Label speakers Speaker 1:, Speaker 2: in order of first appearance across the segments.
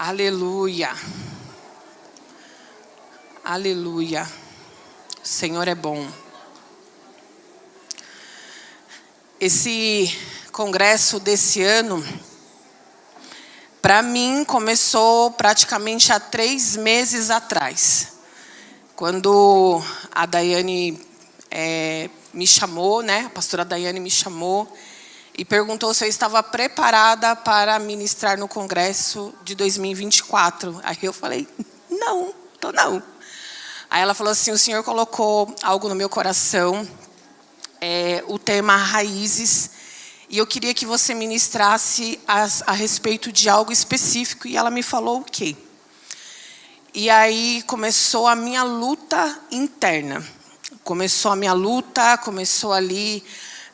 Speaker 1: Aleluia. Aleluia. O Senhor é bom. Esse congresso desse ano, para mim, começou praticamente há 3 meses atrás. Quando a Daiane me chamou, né? A pastora Daiane me chamou e perguntou se eu estava preparada para ministrar no congresso de 2024. Aí eu falei, não, tô não. Aí ela falou assim, o Senhor colocou algo no meu coração, o tema Raízes, e eu queria que você ministrasse a respeito de algo específico. E ela me falou o quê? E aí começou a minha luta interna. Começou ali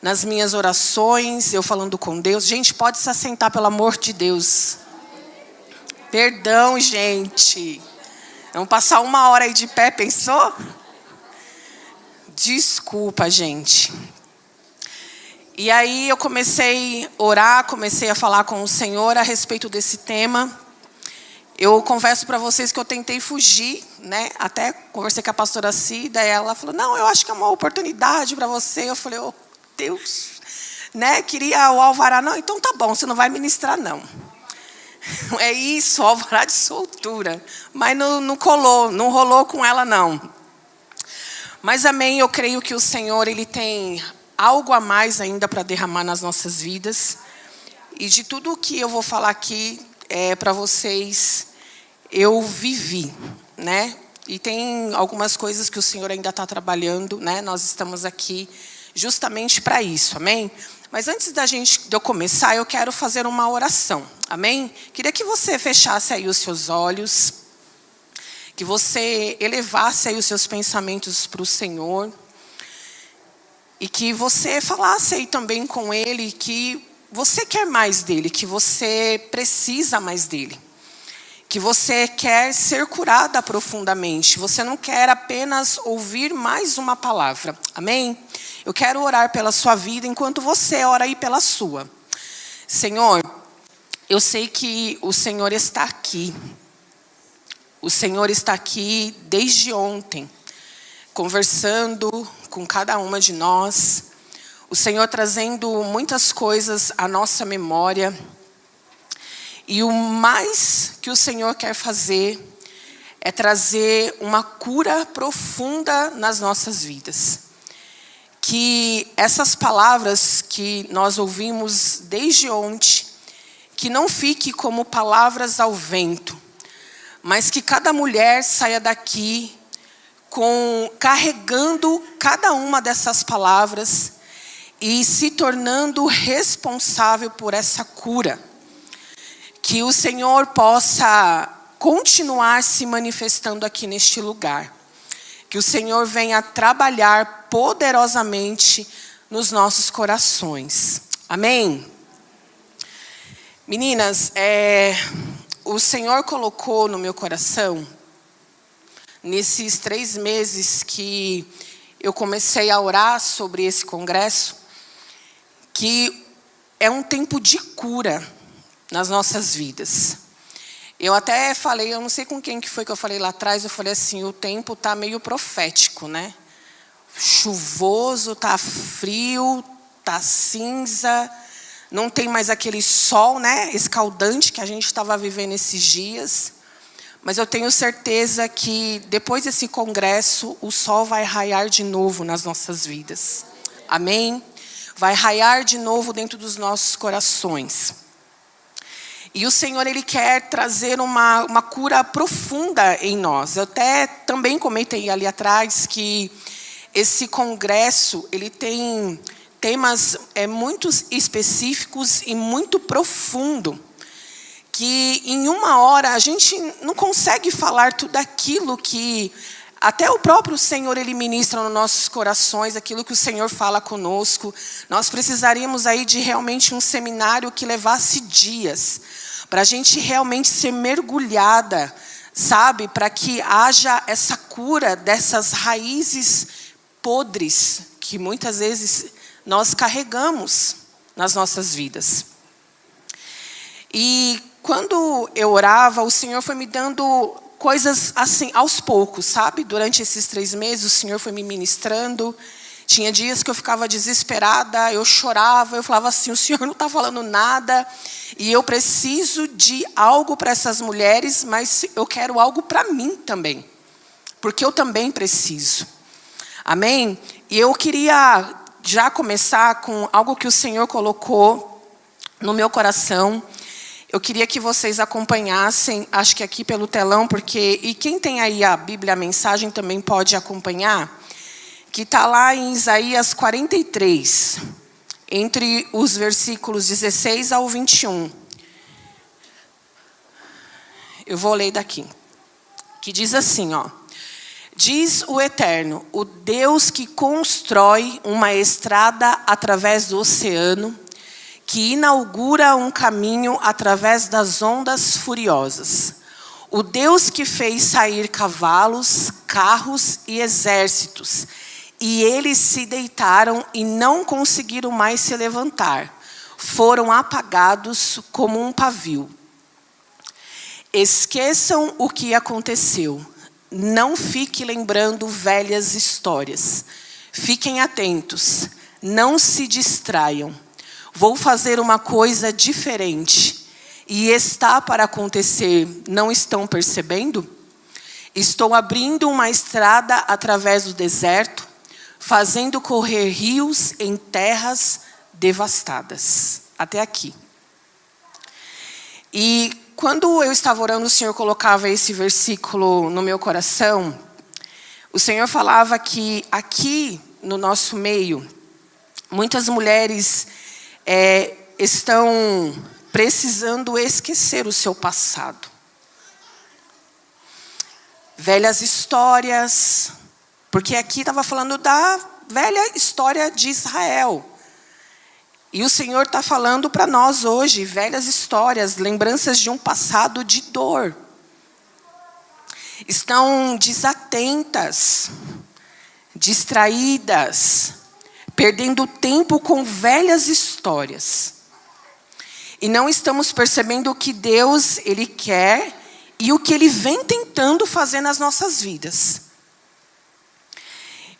Speaker 1: nas minhas orações, eu falando com Deus. Gente, pode se assentar, pelo amor de Deus. Perdão, gente. Vamos passar 1 hora aí de pé, pensou? Desculpa, gente. E aí eu comecei a orar, comecei a falar com o Senhor a respeito desse tema. Eu confesso para vocês que eu tentei fugir, né? Até conversei com a pastora Cida, e ela falou, não, eu acho que é uma oportunidade para você. Eu falei, oh, Deus, né? Queria o alvará. Não, então tá bom, você não vai ministrar, não. É isso, alvará de soltura. Mas não rolou com ela, não. Mas amém, eu creio que o Senhor, Ele tem algo a mais ainda para derramar nas nossas vidas. E de tudo o que eu vou falar aqui para vocês, eu vivi, né? E tem algumas coisas que o Senhor ainda está trabalhando, né? Nós estamos aqui justamente para isso, amém? Mas antes de eu começar, eu quero fazer uma oração, amém? Queria que você fechasse aí os seus olhos, que você elevasse aí os seus pensamentos para o Senhor, e que você falasse aí também com Ele que você quer mais dEle, que você precisa mais dEle, que você quer ser curada profundamente, você não quer apenas ouvir mais uma palavra, amém? Eu quero orar pela sua vida enquanto você ora aí pela sua. Senhor, eu sei que o Senhor está aqui. O Senhor está aqui desde ontem, conversando com cada uma de nós. O Senhor trazendo muitas coisas à nossa memória. E o mais que o Senhor quer fazer é trazer uma cura profunda nas nossas vidas. Que essas palavras que nós ouvimos desde ontem, que não fique como palavras ao vento, mas que cada mulher saia daqui carregando cada uma dessas palavras e se tornando responsável por essa cura. Que o Senhor possa continuar se manifestando aqui neste lugar. Que o Senhor venha trabalhar poderosamente nos nossos corações. Amém? Meninas, o Senhor colocou no meu coração, nesses 3 meses que eu comecei a orar sobre esse congresso, que é um tempo de cura nas nossas vidas. Eu até falei, eu não sei com quem que foi que eu falei lá atrás, eu falei assim, o tempo está meio profético, né? Chuvoso, está frio, está cinza, não tem mais aquele sol, né, escaldante que a gente estava vivendo esses dias. Mas eu tenho certeza que depois desse congresso, o sol vai raiar de novo nas nossas vidas. Amém? Vai raiar de novo dentro dos nossos corações. E o Senhor, Ele quer trazer uma cura profunda em nós. Eu até também comentei ali atrás que esse congresso, ele tem temas muito específicos e muito profundo, que em 1 hora a gente não consegue falar tudo aquilo que até o próprio Senhor, Ele ministra nos nossos corações, aquilo que o Senhor fala conosco. Nós precisaríamos aí de realmente um seminário que levasse dias, para a gente realmente ser mergulhada, sabe? Para que haja essa cura dessas raízes podres que muitas vezes nós carregamos nas nossas vidas. E quando eu orava, o Senhor foi me dando coisas assim, aos poucos, sabe? Durante esses 3 meses, o Senhor foi me ministrando. Tinha dias que eu ficava desesperada, eu chorava, eu falava assim, o Senhor não está falando nada, e eu preciso de algo para essas mulheres, mas eu quero algo para mim também, porque eu também preciso. Amém? E eu queria já começar com algo que o Senhor colocou no meu coração. Eu queria que vocês acompanhassem, acho que aqui pelo telão, porque, e quem tem aí a Bíblia, a mensagem também pode acompanhar, que está lá em Isaías 43, entre os versículos 16 ao 21. Eu vou ler daqui. Que diz assim, ó. Diz o Eterno, o Deus que constrói uma estrada através do oceano, que inaugura um caminho através das ondas furiosas. O Deus que fez sair cavalos, carros e exércitos, e eles se deitaram e não conseguiram mais se levantar. Foram apagados como um pavio. Esqueçam o que aconteceu. Não fique lembrando velhas histórias. Fiquem atentos. Não se distraiam. Vou fazer uma coisa diferente. E está para acontecer. Não estão percebendo? Estou abrindo uma estrada através do deserto, fazendo correr rios em terras devastadas. Até aqui. E quando eu estava orando, o Senhor colocava esse versículo no meu coração. O Senhor falava que aqui no nosso meio, muitas mulheres estão precisando esquecer o seu passado. Velhas histórias. Porque aqui estava falando da velha história de Israel. E o Senhor está falando para nós hoje, velhas histórias, lembranças de um passado de dor. Estão desatentas, distraídas, perdendo tempo com velhas histórias. E não estamos percebendo o que Deus Ele quer e o que Ele vem tentando fazer nas nossas vidas.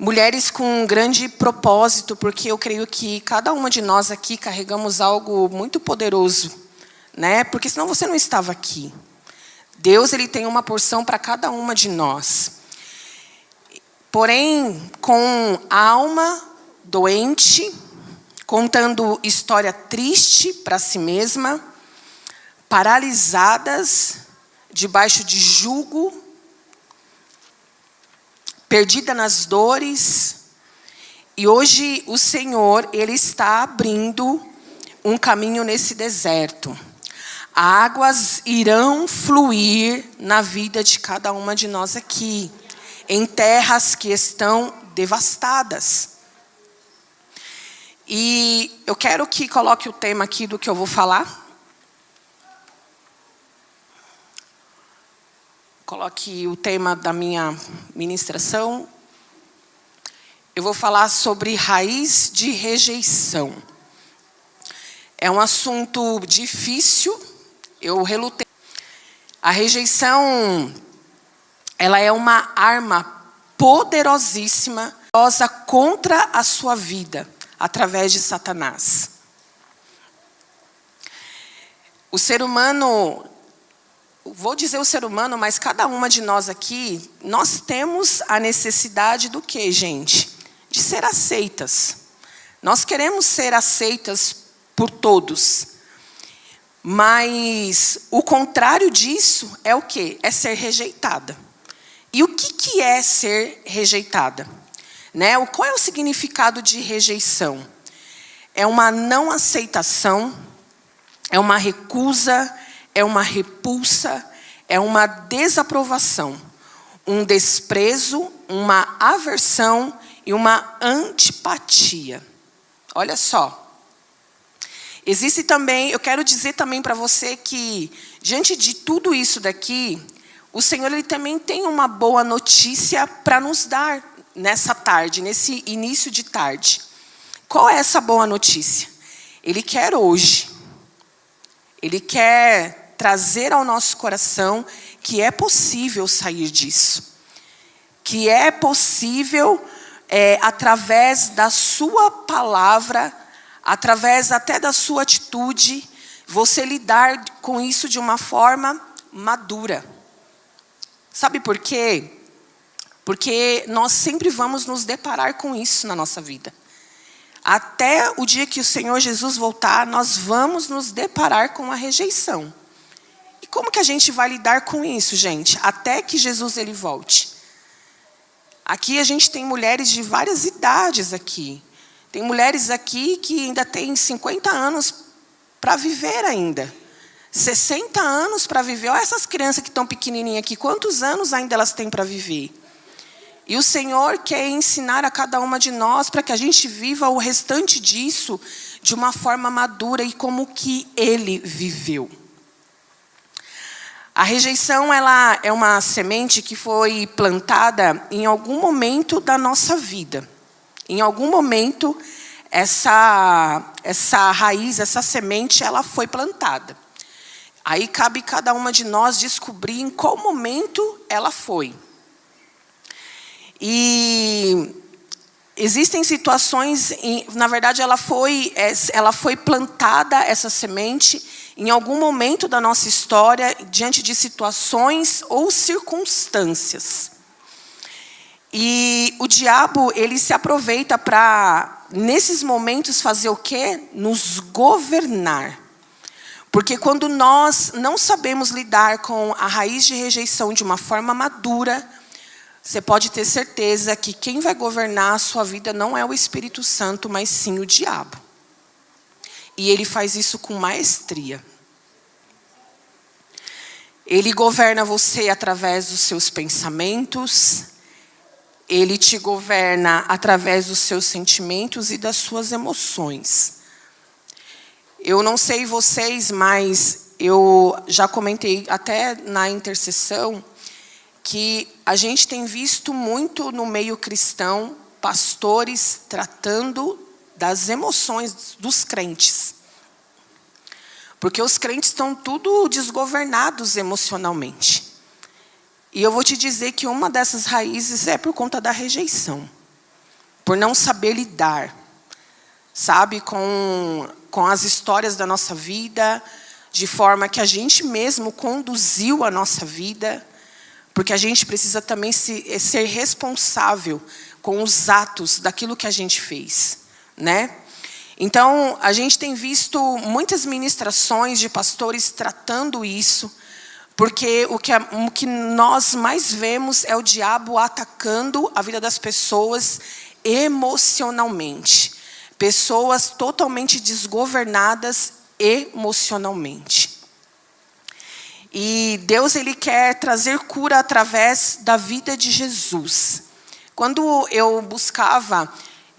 Speaker 1: Mulheres com um grande propósito, porque eu creio que cada uma de nós aqui carregamos algo muito poderoso, né? Porque senão você não estava aqui. Deus, Ele tem uma porção para cada uma de nós. Porém, com a alma doente, contando história triste para si mesma, paralisadas, debaixo de jugo, perdida nas dores. E hoje o Senhor, Ele está abrindo um caminho nesse deserto. Águas irão fluir na vida de cada uma de nós aqui, em terras que estão devastadas. E eu quero que coloque o tema aqui do que eu vou falar. Coloque o tema da minha ministração. Eu vou falar sobre raiz de rejeição. É um assunto difícil. Eu relutei. A rejeição, ela é uma arma poderosíssima contra a sua vida, através de Satanás. O ser humano, vou dizer o ser humano, mas cada uma de nós aqui, nós temos a necessidade do quê, gente? De ser aceitas. Nós queremos ser aceitas por todos. Mas o contrário disso é o quê? É ser rejeitada. E o que é ser rejeitada? Né? Qual é o significado de rejeição? É uma não aceitação, é uma recusa, é uma repulsa, é uma desaprovação, um desprezo, uma aversão e uma antipatia. Olha só. Existe também, eu quero dizer também para você que, diante de tudo isso daqui, o Senhor, Ele também tem uma boa notícia para nos dar nessa tarde, nesse início de tarde. Qual é essa boa notícia? Ele quer hoje. Ele quer trazer ao nosso coração que é possível sair disso. Que é possível, através da sua palavra, através até da sua atitude, você lidar com isso de uma forma madura. Sabe por quê? Porque nós sempre vamos nos deparar com isso na nossa vida. Até o dia que o Senhor Jesus voltar, nós vamos nos deparar com a rejeição. E como que a gente vai lidar com isso, gente? Até que Jesus ele volte. Aqui a gente tem mulheres de várias idades aqui. Tem mulheres aqui que ainda têm 50 anos para viver ainda. 60 anos para viver. Olha essas crianças que estão pequenininhas aqui. Quantos anos ainda elas têm para viver? E o Senhor quer ensinar a cada uma de nós para que a gente viva o restante disso de uma forma madura e como que Ele viveu. A rejeição, ela é uma semente que foi plantada em algum momento da nossa vida. Em algum momento, essa raiz, essa semente, ela foi plantada. Aí cabe cada uma de nós descobrir em qual momento ela foi. E existem situações, na verdade ela foi plantada, essa semente, em algum momento da nossa história, diante de situações ou circunstâncias. E o diabo, ele se aproveita para, nesses momentos, fazer o quê? Nos governar. Porque quando nós não sabemos lidar com a raiz de rejeição de uma forma madura, você pode ter certeza que quem vai governar a sua vida não é o Espírito Santo, mas sim o diabo. E ele faz isso com maestria. Ele governa você através dos seus pensamentos. Ele te governa através dos seus sentimentos e das suas emoções. Eu não sei vocês, mas eu já comentei até na intercessão que a gente tem visto muito no meio cristão pastores tratando das emoções dos crentes. Porque os crentes estão tudo desgovernados emocionalmente. E eu vou te dizer que uma dessas raízes é por conta da rejeição. Por não saber lidar, sabe, com as histórias da nossa vida, de forma que a gente mesmo conduziu a nossa vida. Porque a gente precisa também ser responsável com os atos daquilo que a gente fez, né? Então, a gente tem visto muitas ministrações de pastores tratando isso, porque o que nós mais vemos é o diabo atacando a vida das pessoas emocionalmente. Pessoas totalmente desgovernadas emocionalmente. E Deus, ele quer trazer cura através da vida de Jesus. Quando eu buscava,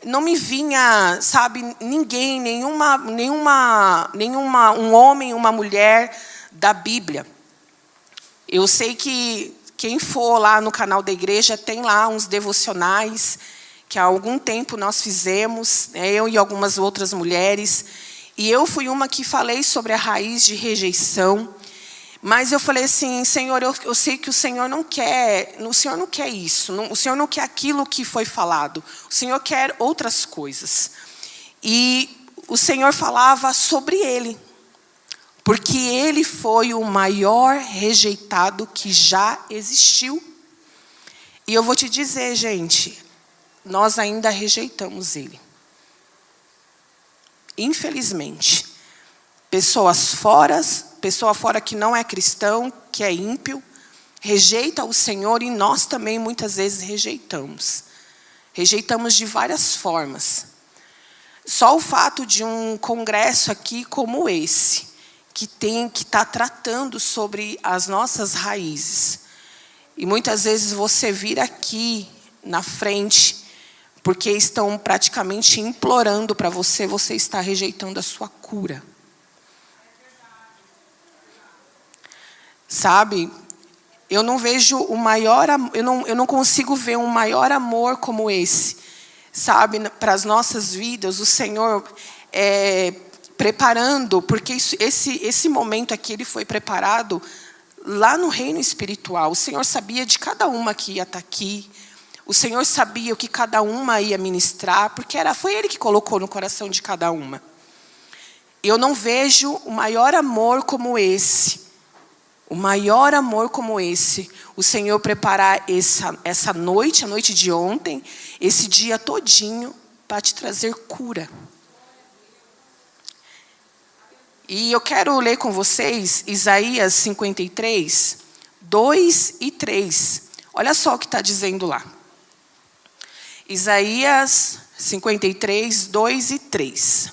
Speaker 1: não me vinha, sabe, ninguém, um homem, uma mulher da Bíblia. Eu sei que quem for lá no canal da igreja tem lá uns devocionais que há algum tempo nós fizemos, eu e algumas outras mulheres. E eu fui uma que falei sobre a raiz de rejeição. Mas eu falei assim, Senhor, eu sei que o Senhor não quer isso, o Senhor não quer aquilo que foi falado, o Senhor quer outras coisas. E o Senhor falava sobre ele, porque ele foi o maior rejeitado que já existiu. E eu vou te dizer, gente, nós ainda rejeitamos ele. Infelizmente. Pessoa fora que não é cristão, que é ímpio, rejeita o Senhor e nós também muitas vezes rejeitamos. Rejeitamos de várias formas. Só o fato de um congresso aqui como esse, que está tratando sobre as nossas raízes. E muitas vezes você vir aqui na frente, porque estão praticamente implorando para você está rejeitando a sua cura. Sabe, eu não vejo o maior, eu não consigo ver um maior amor como esse, sabe, para as nossas vidas. O Senhor preparando, porque esse momento aqui ele foi preparado lá no reino espiritual. O Senhor sabia de cada uma que ia estar aqui. O Senhor sabia o que cada uma ia ministrar, porque foi Ele que colocou no coração de cada uma. Eu não vejo o maior amor como esse. O maior amor como esse. O Senhor preparar essa noite, a noite de ontem, esse dia todinho, para te trazer cura. E eu quero ler com vocês Isaías 53, 2 e 3. Olha só o que está dizendo lá. Isaías 53, 2 e 3.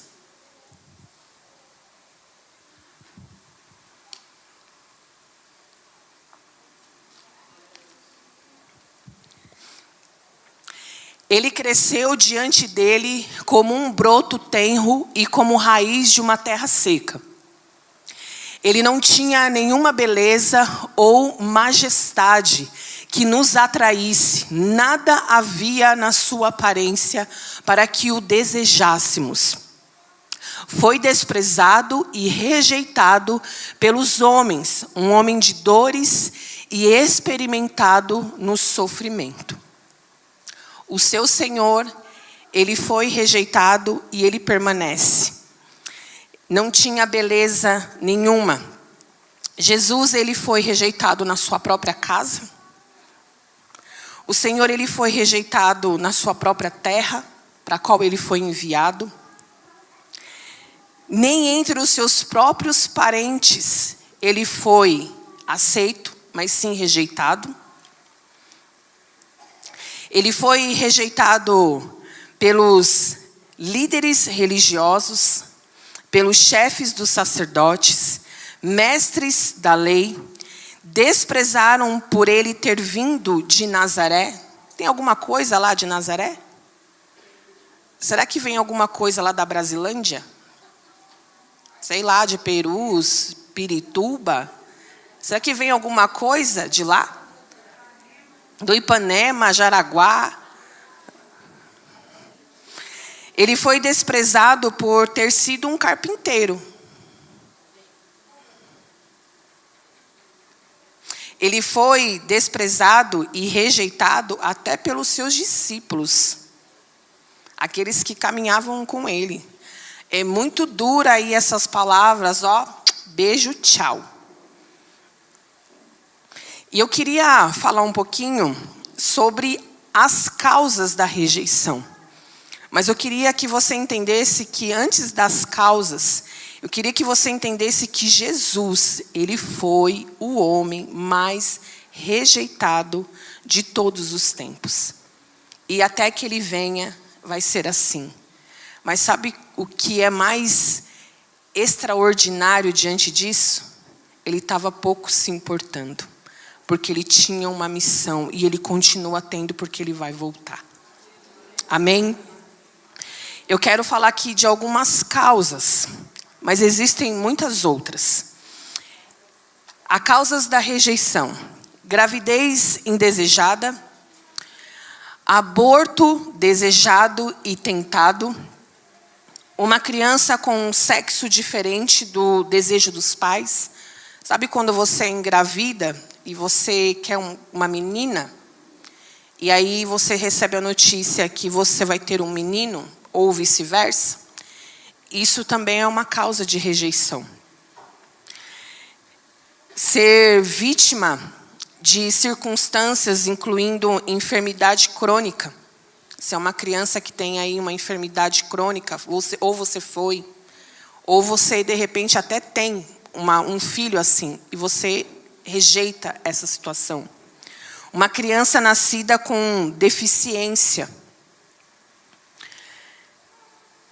Speaker 1: Ele cresceu diante dele como um broto tenro e como raiz de uma terra seca. Ele não tinha nenhuma beleza ou majestade que nos atraísse. Nada havia na sua aparência para que o desejássemos. Foi desprezado e rejeitado pelos homens, um homem de dores e experimentado no sofrimento. O seu Senhor, ele foi rejeitado e ele permanece. Não tinha beleza nenhuma. Jesus, ele foi rejeitado na sua própria casa. O Senhor, ele foi rejeitado na sua própria terra, para a qual ele foi enviado. Nem entre os seus próprios parentes ele foi aceito, mas sim rejeitado. Ele foi rejeitado pelos líderes religiosos, pelos chefes dos sacerdotes, mestres da lei. Desprezaram por ele ter vindo de Nazaré. Tem alguma coisa lá de Nazaré? Será que vem alguma coisa lá da Brasilândia? Sei lá, de Perus, Pirituba? Será que vem alguma coisa de lá? Do Ipanema, Jaraguá? Ele foi desprezado por ter sido um carpinteiro. Ele foi desprezado e rejeitado até pelos seus discípulos, aqueles que caminhavam com ele. É muito dura aí essas palavras, ó, beijo, tchau. E eu queria falar um pouquinho sobre as causas da rejeição. Mas eu queria que você entendesse que antes das causas, eu queria que você entendesse que Jesus, ele foi o homem mais rejeitado de todos os tempos. E até que ele venha, vai ser assim. Mas sabe o que é mais extraordinário diante disso? Ele estava pouco se importando. Porque ele tinha uma missão e ele continua tendo porque ele vai voltar. Amém? Eu quero falar aqui de algumas causas, mas existem muitas outras. As causas da rejeição: gravidez indesejada, aborto desejado e tentado, uma criança com um sexo diferente do desejo dos pais. Sabe quando você é engravida e você quer uma menina, e aí você recebe a notícia que você vai ter um menino, ou vice-versa? Isso também é uma causa de rejeição. Ser vítima de circunstâncias, incluindo enfermidade crônica. Se é uma criança que tem aí uma enfermidade crônica, ou você foi, ou você de repente até tem um filho assim, e você rejeita essa situação. Uma criança nascida com deficiência.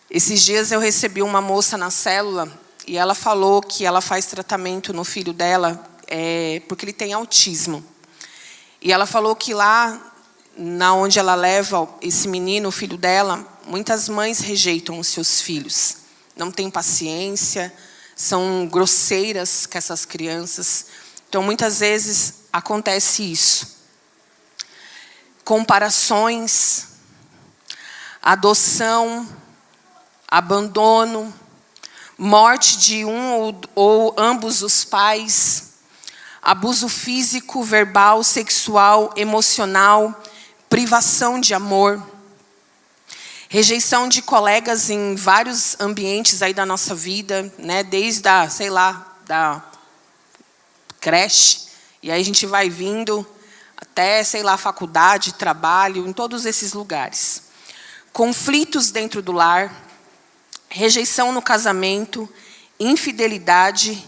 Speaker 1: Esses dias eu recebi uma moça na célula e ela falou que ela faz tratamento no filho dela porque ele tem autismo. E ela falou que lá, onde ela leva esse menino, o filho dela, muitas mães rejeitam os seus filhos. Não têm paciência, são grosseiras com essas crianças. Então, muitas vezes acontece isso. Comparações, adoção, abandono. morte de um ou ambos os pais, abuso físico, verbal, sexual, emocional, privação de amor, rejeição de colegas em vários ambientes aí da nossa vida, né? Desde a, da creche, e aí a gente vai vindo até, faculdade, trabalho, em todos esses lugares. Conflitos dentro do lar, rejeição no casamento, infidelidade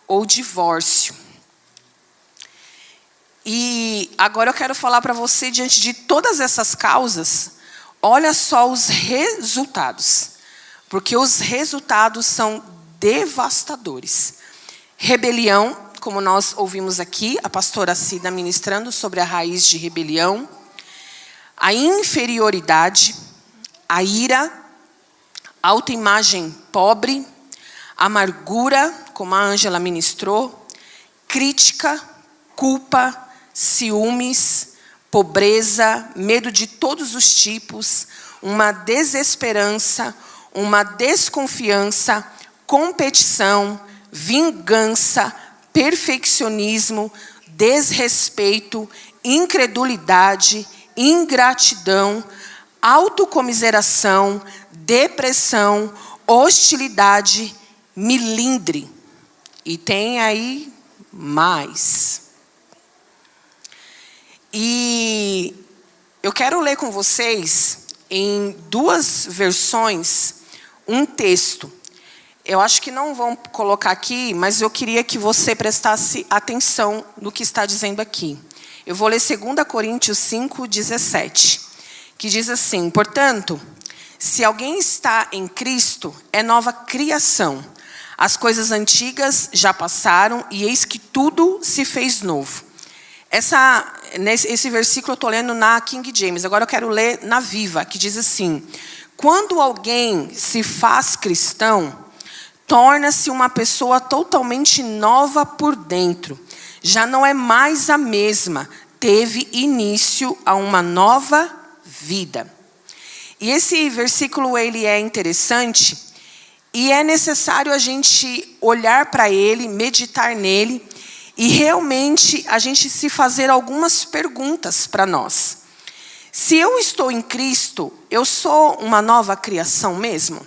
Speaker 1: ou divórcio. E agora eu quero falar para você, diante de todas essas causas, olha só os resultados. Porque os resultados são devastadores. Rebelião, como nós ouvimos aqui, a pastora Cida ministrando sobre a raiz de rebelião. A inferioridade, a ira, autoimagem pobre, amargura, como a Ângela ministrou, crítica, culpa, ciúmes, pobreza, medo de todos os tipos, uma desesperança, uma desconfiança, competição, vingança, perfeccionismo, desrespeito, incredulidade, ingratidão, autocomiseração, depressão, hostilidade, milindre. E tem aí mais. E eu quero ler com vocês, em 2 versões, um texto. Eu acho que não vão colocar aqui, mas eu queria que você prestasse atenção no que está dizendo aqui. Eu vou ler 2 Coríntios 5:17, que diz assim: portanto, se alguém está em Cristo, é nova criação. As coisas antigas já passaram e eis que tudo se fez novo. Esse versículo eu estou lendo na King James, agora eu quero ler na Viva, que diz assim: quando alguém se faz cristão, torna-se uma pessoa totalmente nova por dentro. Já não é mais a mesma, teve início a uma nova vida. E esse versículo ele é interessante e é necessário a gente olhar para ele, meditar nele e realmente a gente se fazer algumas perguntas para nós. Se eu estou em Cristo, eu sou uma nova criação mesmo?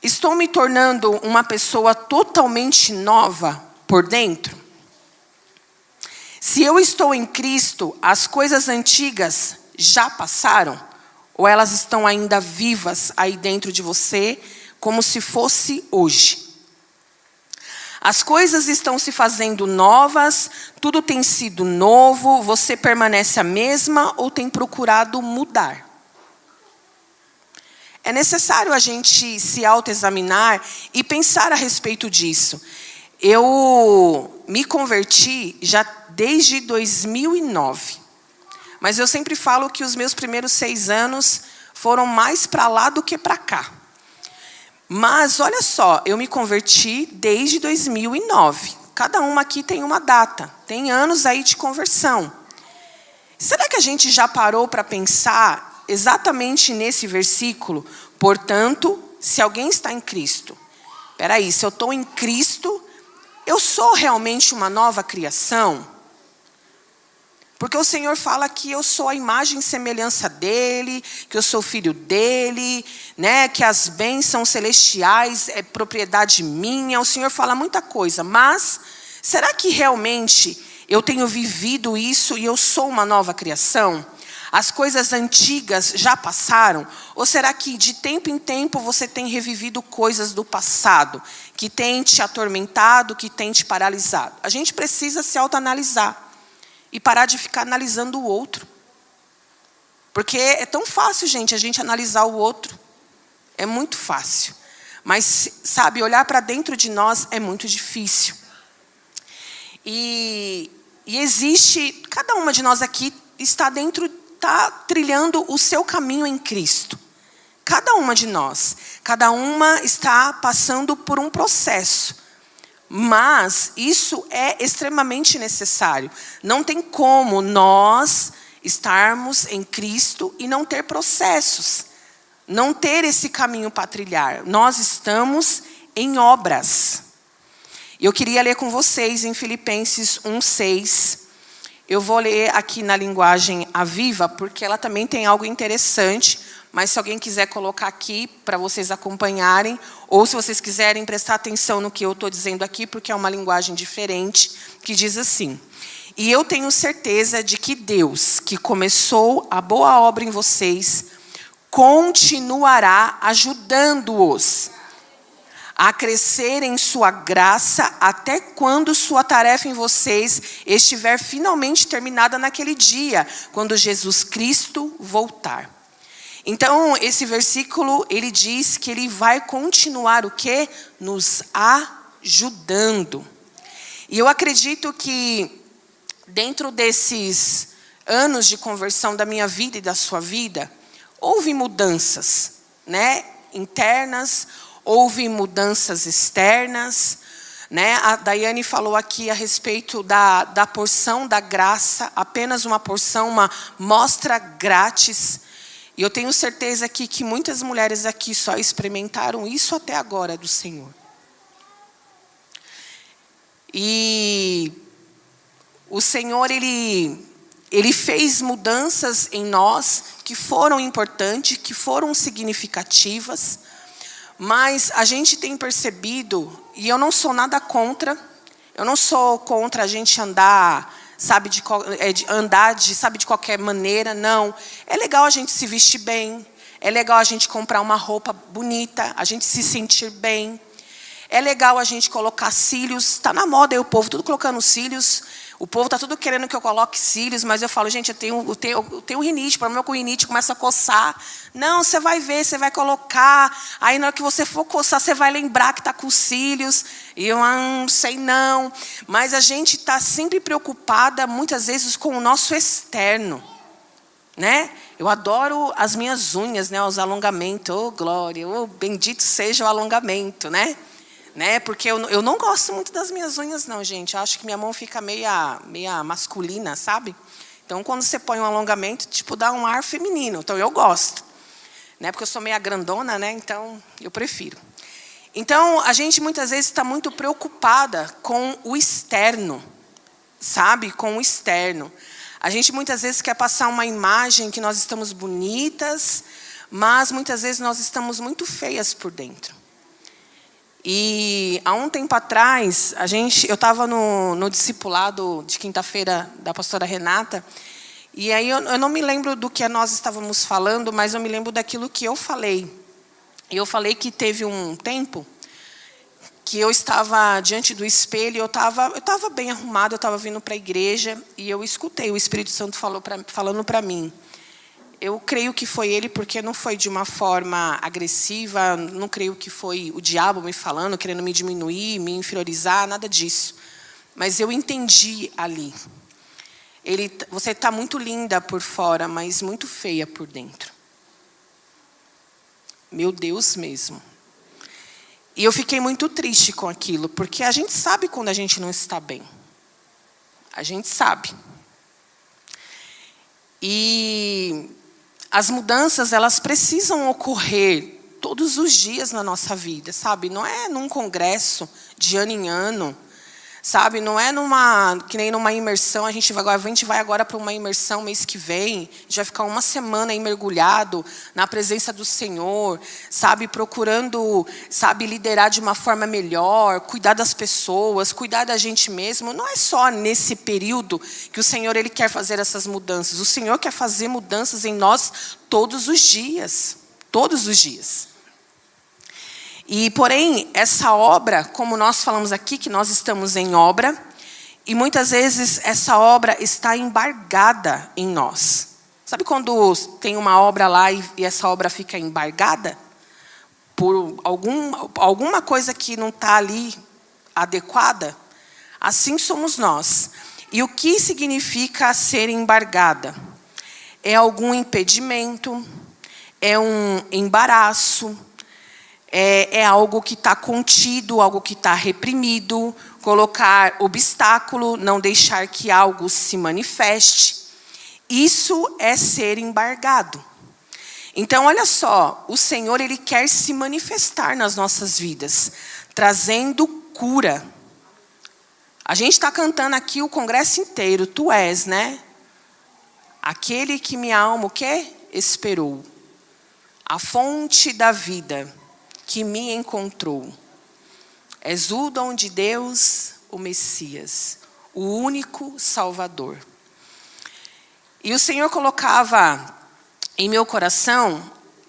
Speaker 1: Estou me tornando uma pessoa totalmente nova por dentro? Se eu estou em Cristo, as coisas antigas já passaram? Ou elas estão ainda vivas aí dentro de você, como se fosse hoje? As coisas estão se fazendo novas, tudo tem sido novo, você permanece a mesma ou tem procurado mudar? É necessário a gente se autoexaminar e pensar a respeito disso. Eu me converti já desde 2009. Mas eu sempre falo que os meus primeiros 6 anos foram mais para lá do que para cá. Mas olha só, eu me converti desde 2009. Cada uma aqui tem uma data, tem anos aí de conversão. Será que a gente já parou para pensar exatamente nesse versículo? Portanto, se alguém está em Cristo. Espera aí, se eu estou em Cristo, eu sou realmente uma nova criação? Porque o Senhor fala que eu sou a imagem e semelhança dele, que eu sou filho dele, né, que as bênçãos celestiais é propriedade minha. O Senhor fala muita coisa, mas será que realmente eu tenho vivido isso e eu sou uma nova criação? As coisas antigas já passaram? Ou será que de tempo em tempo você tem revivido coisas do passado, que tem te atormentado, que tem te paralisado? A gente precisa se autoanalisar. E parar de ficar analisando o outro. Porque é tão fácil, gente, a gente analisar o outro. É muito fácil. Mas, sabe, olhar para dentro de nós é muito difícil. E existe, cada uma de nós aqui está trilhando o seu caminho em Cristo. Cada uma de nós. Cada uma está passando por um processo. Mas isso é extremamente necessário. Não tem como nós estarmos em Cristo e não ter processos. não ter esse caminho para trilhar. Nós estamos em obras. Eu queria ler com vocês em Filipenses 1:6. Eu vou ler aqui na linguagem Aviva, porque ela também tem algo interessante, mas se alguém quiser colocar aqui para vocês acompanharem, ou se vocês quiserem prestar atenção no que eu estou dizendo aqui, porque é uma linguagem diferente, que diz assim: e eu tenho certeza de que Deus, que começou a boa obra em vocês, continuará ajudando-os a crescer em sua graça até quando sua tarefa em vocês estiver finalmente terminada naquele dia, quando Jesus Cristo voltar. Então, esse versículo, ele diz que ele vai continuar o quê? Nos ajudando. E eu acredito que dentro desses anos de conversão da minha vida e da sua vida, houve mudanças, né? Internas, houve mudanças externas, né? A Daiane falou aqui a respeito da porção da graça, apenas uma porção, uma mostra grátis. E eu tenho certeza aqui que muitas mulheres aqui só experimentaram isso até agora do Senhor. E o Senhor, Ele fez mudanças em nós que foram importantes, que foram significativas. Mas a gente tem percebido, e eu não sou nada contra, eu não sou contra a gente andar, sabe de qualquer maneira, não. É legal a gente se vestir bem, é legal a gente comprar uma roupa bonita, a gente se sentir bem. É legal a gente colocar cílios, está na moda aí o povo tudo colocando cílios. O povo está tudo querendo que eu coloque cílios, mas eu falo, gente, eu tenho rinite, problema com rinite, começa a coçar. Não, você vai ver, você vai colocar. Aí na hora que você for coçar, você vai lembrar que está com cílios. E eu não sei não. Mas a gente está sempre preocupada, muitas vezes, com o nosso externo. Né? Eu adoro as minhas unhas, né? Os alongamentos. Oh, glória, oh, bendito seja o alongamento, né? Porque eu não gosto muito das minhas unhas, não, gente. Eu acho que minha mão fica meia masculina, sabe? Então, quando você põe um alongamento, tipo, dá um ar feminino. Então, eu gosto. Porque eu sou meia grandona, né? Então, eu prefiro. Então, a gente, muitas vezes, está muito preocupada com o externo, sabe? Com o externo. A gente, muitas vezes, quer passar uma imagem que nós estamos bonitas, mas, muitas vezes, nós estamos muito feias por dentro. E há um tempo atrás, eu estava no discipulado de quinta-feira da pastora Renata, e aí eu não me lembro do que nós estávamos falando, mas eu me lembro daquilo que eu falei. E eu falei que teve um tempo que eu estava diante do espelho, eu estava bem arrumada, eu estava vindo para a igreja, e eu escutei o Espírito Santo falando para mim. Eu creio que foi ele, porque não foi de uma forma agressiva, não creio que foi o diabo me falando, querendo me diminuir, me inferiorizar, nada disso. Mas eu entendi ali. Você está muito linda por fora, mas muito feia por dentro. Meu Deus mesmo. E eu fiquei muito triste com aquilo, porque a gente sabe quando a gente não está bem. A gente sabe. E as mudanças, elas precisam ocorrer todos os dias na nossa vida, sabe? Não é num congresso de ano em ano, sabe? Não é que nem numa imersão. A gente vai agora para uma imersão mês que vem, a gente vai ficar uma semana aí mergulhado na presença do Senhor, sabe? Procurando, sabe, liderar de uma forma melhor, cuidar das pessoas, cuidar da gente mesmo. Não é só nesse período que o Senhor, Ele quer fazer essas mudanças. O Senhor quer fazer mudanças em nós todos os dias. Todos os dias. E, porém, essa obra, como nós falamos aqui, que nós estamos em obra, e muitas vezes essa obra está embargada em nós. Sabe quando tem uma obra lá e essa obra fica embargada? Por alguma coisa que não está ali adequada? Assim somos nós. E o que significa ser embargada? É algum impedimento, é um embaraço, é algo que está contido, algo que está reprimido, colocar obstáculo, não deixar que algo se manifeste. Isso é ser embargado. Então, olha só, o Senhor, Ele quer se manifestar nas nossas vidas, trazendo cura. A gente está cantando aqui o congresso inteiro, tu és, né? Aquele que minha alma, o quê? Esperou. A fonte da vida que me encontrou. És o dom de Deus, o Messias, o único Salvador. E o Senhor colocava em meu coração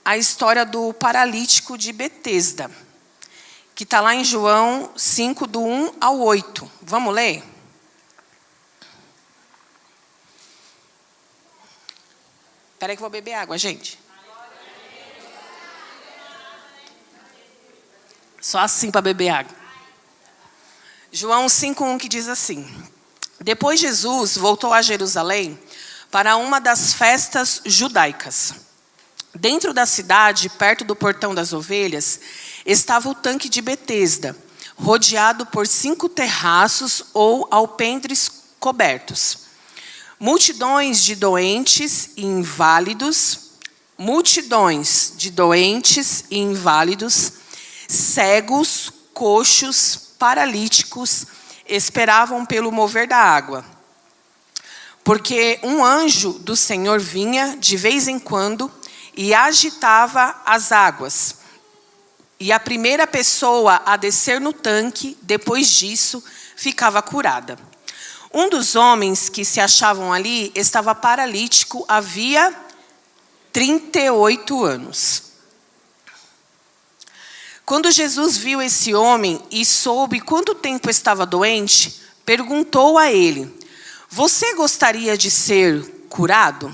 Speaker 1: a história do paralítico de Betesda, que está lá em João 5, do 1 ao 8. Vamos ler? Espera aí que eu vou beber água, gente. Só assim para beber água. João 5:1 que diz assim: Depois Jesus voltou a Jerusalém para uma das festas judaicas. Dentro da cidade, perto do portão das ovelhas, estava o tanque de Betesda, rodeado por 5 terraços ou alpendres cobertos. Multidões de doentes e inválidos, cegos, coxos, paralíticos, esperavam pelo mover da água. Porque um anjo do Senhor vinha de vez em quando e agitava as águas. E a primeira pessoa a descer no tanque, depois disso, ficava curada. Um dos homens que se achavam ali estava paralítico havia 38 anos. Quando Jesus viu esse homem e soube quanto tempo estava doente, perguntou a ele: Você gostaria de ser curado?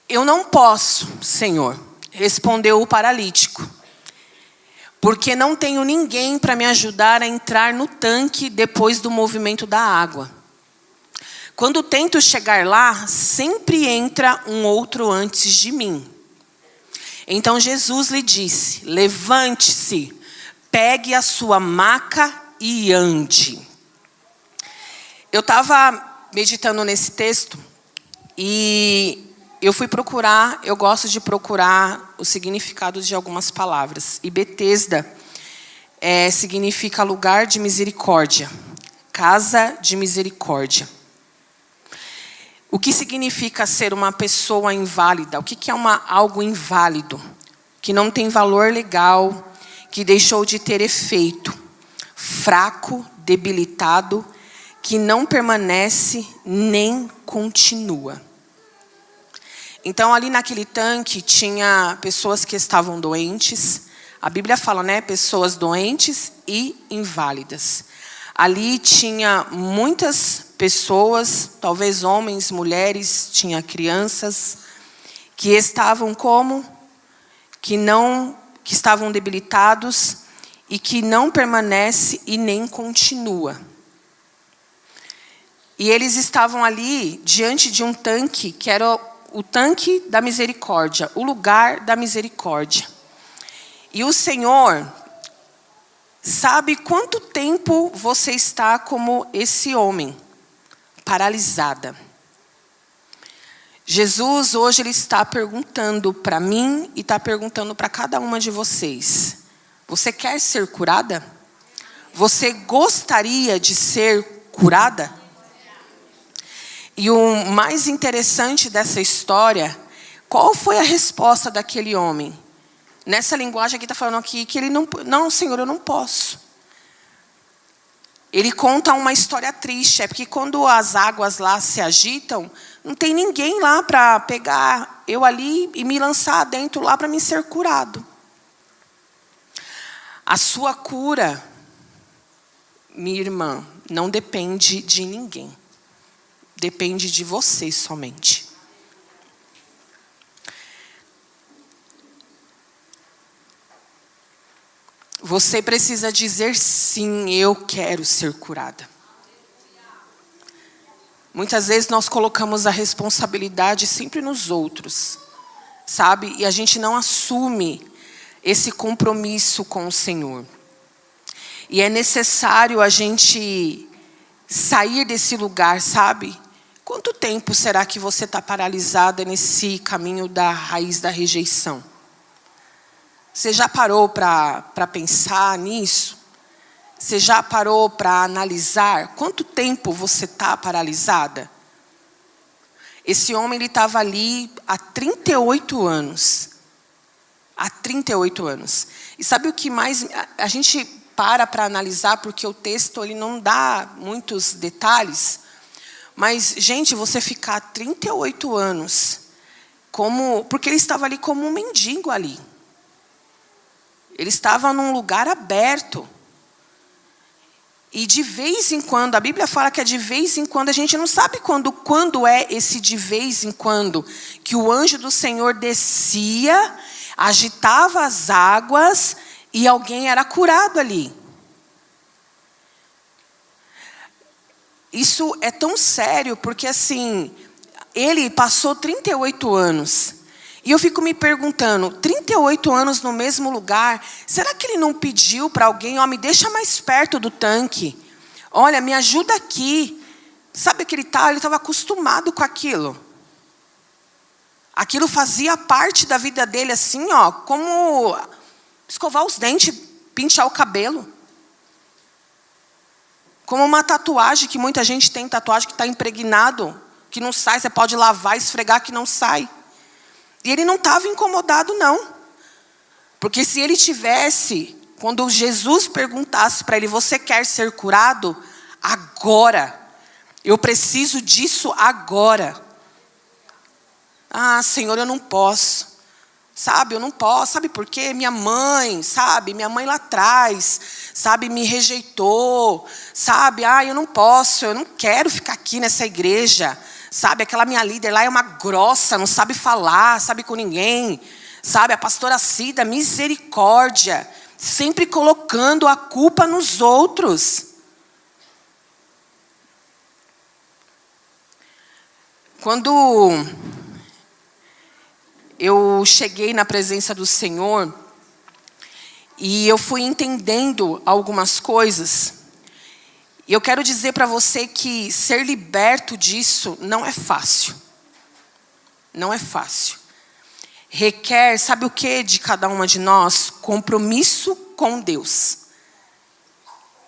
Speaker 1: Eu não posso, Senhor, respondeu o paralítico, porque não tenho ninguém para me ajudar a entrar no tanque depois do movimento da água. Quando tento chegar lá, sempre entra um outro antes de mim. Então Jesus lhe disse: Levante-se, pegue a sua maca e ande. Eu estava meditando nesse texto e eu fui procurar, eu gosto de procurar o significado de algumas palavras. E Betesda significa lugar de misericórdia, casa de misericórdia. O que significa ser uma pessoa inválida? O que é algo inválido? Que não tem valor legal, que deixou de ter efeito, fraco, debilitado, que não permanece nem continua. Então, ali naquele tanque, tinha pessoas que estavam doentes. A Bíblia fala, né? Pessoas doentes e inválidas. Ali tinha muitas pessoas, talvez homens, mulheres, tinha crianças, que estavam como? Que estavam debilitados e que não permanece e nem continua. E eles estavam ali diante de um tanque, que era o tanque da misericórdia, o lugar da misericórdia. E o Senhor sabe quanto tempo você está como esse homem, paralisada. Jesus hoje ele está perguntando para mim e está perguntando para cada uma de vocês: você quer ser curada? Você gostaria de ser curada? E o mais interessante dessa história, qual foi a resposta daquele homem? Nessa linguagem aqui está falando aqui que ele não, Senhor, eu não posso. Ele conta uma história triste, é porque quando as águas lá se agitam, não tem ninguém lá para pegar eu ali e me lançar dentro lá para me ser curado. A sua cura, minha irmã, não depende de ninguém. Depende de você somente. Você precisa dizer sim, eu quero ser curada. Muitas vezes nós colocamos a responsabilidade sempre nos outros, sabe? E a gente não assume esse compromisso com o Senhor. E é necessário a gente sair desse lugar, sabe? Quanto tempo será que você está paralisada nesse caminho da raiz da rejeição? Você já parou para pensar nisso? Você já parou para analisar? Quanto tempo você está paralisada? Esse homem estava ali há 38 anos. Há 38 anos. E sabe o que mais? A gente para analisar, porque o texto ele não dá muitos detalhes. Mas, gente, você ficar 38 anos, porque ele estava ali como um mendigo ali. Ele estava num lugar aberto. E de vez em quando, a Bíblia fala que é de vez em quando, a gente não sabe quando é esse de vez em quando, que o anjo do Senhor descia, agitava as águas e alguém era curado ali. Isso é tão sério, porque assim, ele passou 38 anos. E eu fico me perguntando, 38 anos no mesmo lugar, será que ele não pediu para alguém, me deixa mais perto do tanque? Olha, me ajuda aqui. Sabe que ele estava acostumado com aquilo. Aquilo fazia parte da vida dele, assim, como escovar os dentes, pintar o cabelo. Como uma tatuagem, que muita gente tem tatuagem que está impregnado, que não sai, você pode lavar, esfregar, que não sai. E ele não estava incomodado, não. Porque se ele tivesse, quando Jesus perguntasse para ele, você quer ser curado? Agora. Eu preciso disso agora. Senhor, eu não posso. Sabe, eu não posso. Sabe por quê? Minha mãe lá atrás, me rejeitou. Eu não posso, eu não quero ficar aqui nessa igreja. Aquela minha líder lá é uma grossa, não sabe falar, com ninguém. A pastora Cida, misericórdia. Sempre colocando a culpa nos outros. Quando eu cheguei na presença do Senhor, e eu fui entendendo algumas coisas, e eu quero dizer para você que ser liberto disso não é fácil. Não é fácil. Requer, sabe o que de cada uma de nós? Compromisso com Deus.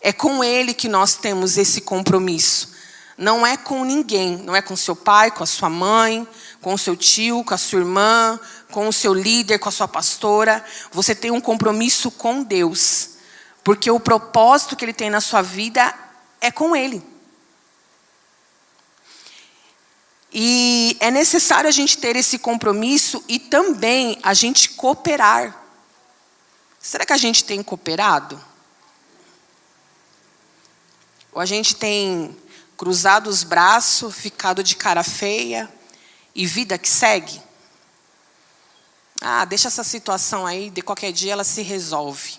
Speaker 1: É com Ele que nós temos esse compromisso. Não é com ninguém. Não é com seu pai, com a sua mãe, com o seu tio, com a sua irmã, com o seu líder, com a sua pastora. Você tem um compromisso com Deus. Porque o propósito que Ele tem na sua vida é com Ele. E é necessário a gente ter esse compromisso e também a gente cooperar. Será que a gente tem cooperado? Ou a gente tem cruzado os braços, ficado de cara feia e vida que segue? Deixa essa situação aí, de qualquer dia ela se resolve.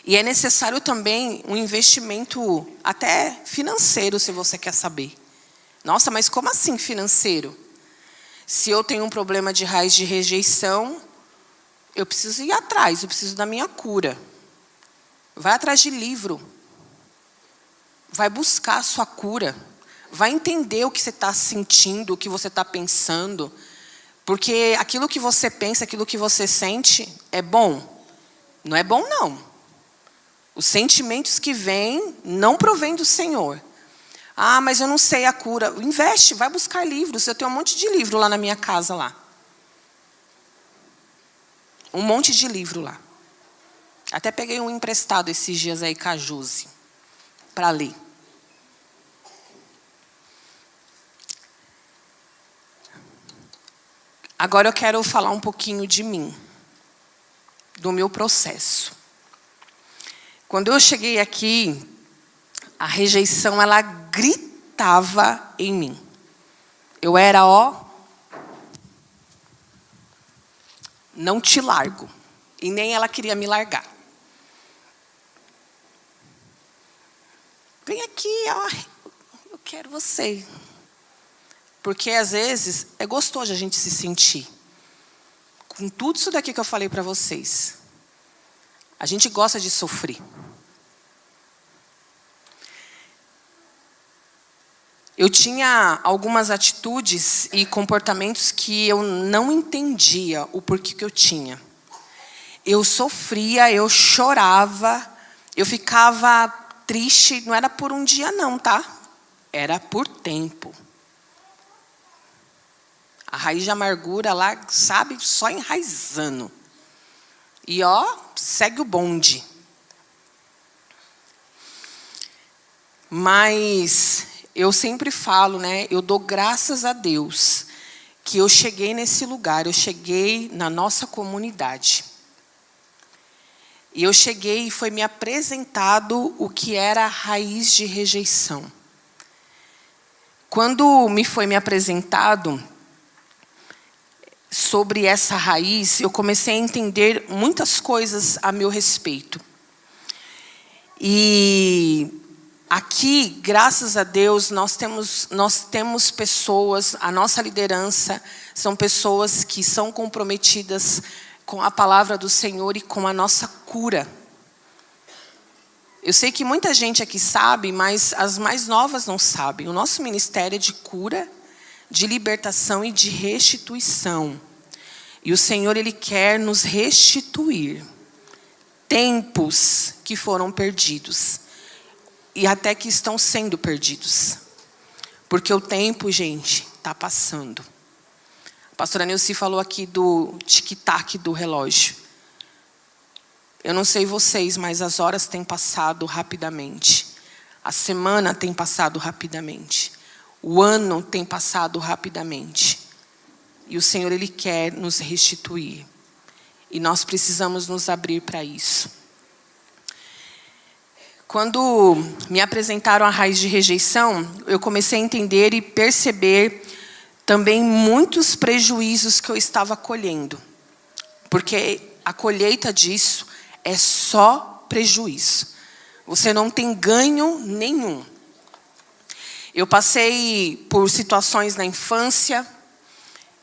Speaker 1: E é necessário também um investimento até financeiro, se você quer saber. Nossa, mas como assim financeiro? Se eu tenho um problema de raiz de rejeição, eu preciso ir atrás, eu preciso da minha cura. Vai atrás de livro. Vai buscar a sua cura. Vai entender o que você está sentindo, o que você está pensando. Porque aquilo que você pensa, aquilo que você sente, é bom? Não é bom, não. Os sentimentos que vêm não provêm do Senhor. Mas eu não sei a cura. Investe, vai buscar livros. Eu tenho um monte de livro lá na minha casa lá. Um monte de livro lá. Até peguei um emprestado esses dias aí, Cajuse, para ler. Agora eu quero falar um pouquinho de mim, do meu processo. Quando eu cheguei aqui, a rejeição, ela gritava em mim. Eu era, não te largo. E nem ela queria me largar. Vem aqui, eu quero você. Porque às vezes é gostoso a gente se sentir. Com tudo isso daqui que eu falei para vocês. A gente gosta de sofrer. Eu tinha algumas atitudes e comportamentos que eu não entendia o porquê que eu tinha. Eu sofria, eu chorava, eu ficava triste, não era por um dia não, tá? Era por tempo. A raiz de amargura lá, sabe, só enraizando. E segue o bonde. Mas eu sempre falo, né? Eu dou graças a Deus que eu cheguei nesse lugar, eu cheguei na nossa comunidade. E eu cheguei e foi me apresentado o que era a raiz de rejeição. Quando me foi me apresentado sobre essa raiz, eu comecei a entender muitas coisas a meu respeito. E aqui, graças a Deus, nós temos pessoas, a nossa liderança são pessoas que são comprometidas com a palavra do Senhor e com a nossa cura. Eu sei que muita gente aqui sabe, mas as mais novas não sabem. O nosso ministério é de cura, de libertação e de restituição. E o Senhor, Ele quer nos restituir tempos que foram perdidos. E até que estão sendo perdidos. Porque o tempo, gente, está passando. A pastora Nilce falou aqui do tic-tac do relógio. Eu não sei vocês, mas as horas têm passado rapidamente. A semana tem passado rapidamente. O ano tem passado rapidamente. E o Senhor, Ele quer nos restituir. E nós precisamos nos abrir para isso. Quando me apresentaram a raiz de rejeição, eu comecei a entender e perceber também muitos prejuízos que eu estava colhendo. Porque a colheita disso é só prejuízo. Você não tem ganho nenhum. Eu passei por situações na infância.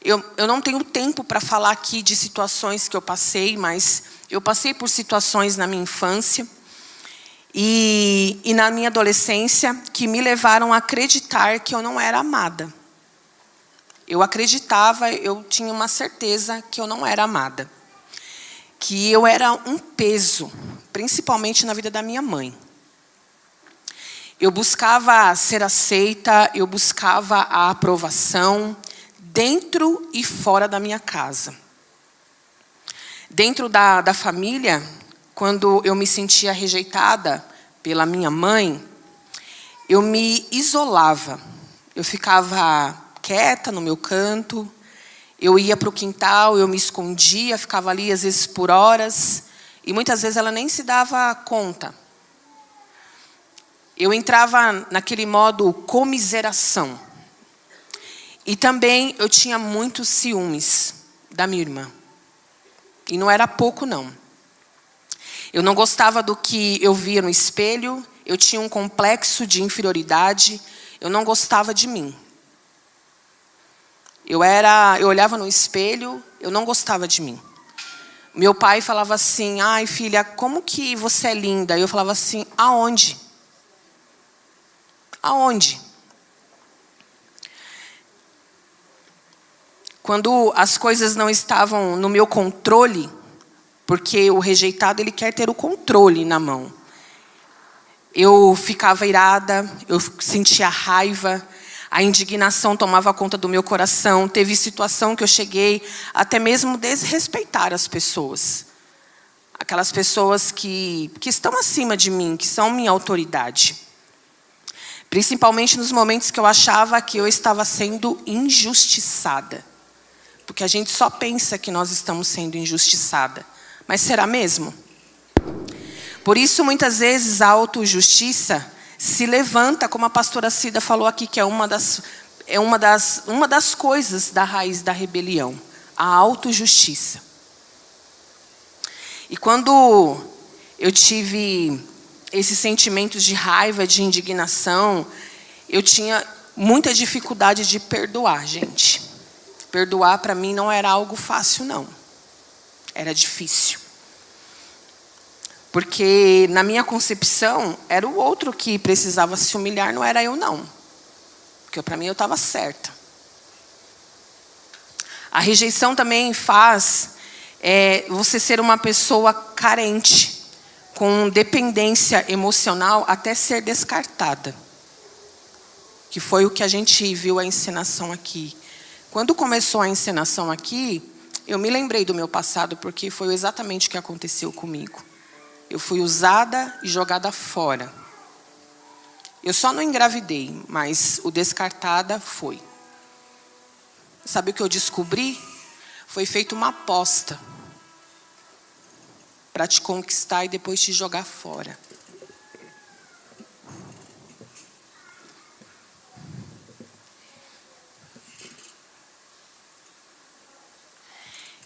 Speaker 1: Eu não tenho tempo para falar aqui de situações que eu passei, mas eu passei por situações na minha infância e na minha adolescência que me levaram a acreditar que eu não era amada. Eu acreditava, eu tinha uma certeza que eu não era amada. Que eu era um peso, principalmente na vida da minha mãe. Eu buscava ser aceita, eu buscava a aprovação dentro e fora da minha casa. Dentro da família, quando eu me sentia rejeitada pela minha mãe, eu me isolava. Eu ficava quieta no meu canto. Eu ia para o quintal, eu me escondia, ficava ali às vezes por horas. E muitas vezes ela nem se dava conta. Eu entrava naquele modo comiseração. E também eu tinha muitos ciúmes da minha irmã. E não era pouco, não. Eu não gostava do que eu via no espelho. Eu tinha um complexo de inferioridade. Eu não gostava de mim. Eu olhava no espelho, eu não gostava de mim. Meu pai falava assim, ai filha, como que você é linda? Eu falava assim, aonde? Aonde? Quando as coisas não estavam no meu controle, porque o rejeitado, ele quer ter o controle na mão. Eu ficava irada, eu sentia raiva, a indignação tomava conta do meu coração. Teve situação que eu cheguei até mesmo desrespeitar as pessoas. Aquelas pessoas que estão acima de mim, que são minha autoridade. Principalmente nos momentos que eu achava que eu estava sendo injustiçada. Porque a gente só pensa que nós estamos sendo injustiçada. Mas será mesmo? Por isso, muitas vezes, a autojustiça se levanta, como a pastora Cida falou aqui, que é uma das coisas da raiz da rebelião, a autojustiça. E quando eu tive esses sentimentos de raiva, de indignação, eu tinha muita dificuldade de perdoar, gente. Perdoar para mim não era algo fácil, não. Era difícil. Porque na minha concepção, era o outro que precisava se humilhar, não era eu não. Porque porque para mim eu estava certa. A rejeição também faz você ser uma pessoa carente, com dependência emocional, até ser descartada. Que foi o que a gente viu a encenação aqui. Quando começou a encenação aqui, eu me lembrei do meu passado, porque foi exatamente o que aconteceu comigo. Eu fui usada e jogada fora. Eu só não engravidei, mas o descartada foi. Sabe o que eu descobri? Foi feita uma aposta para te conquistar e depois te jogar fora.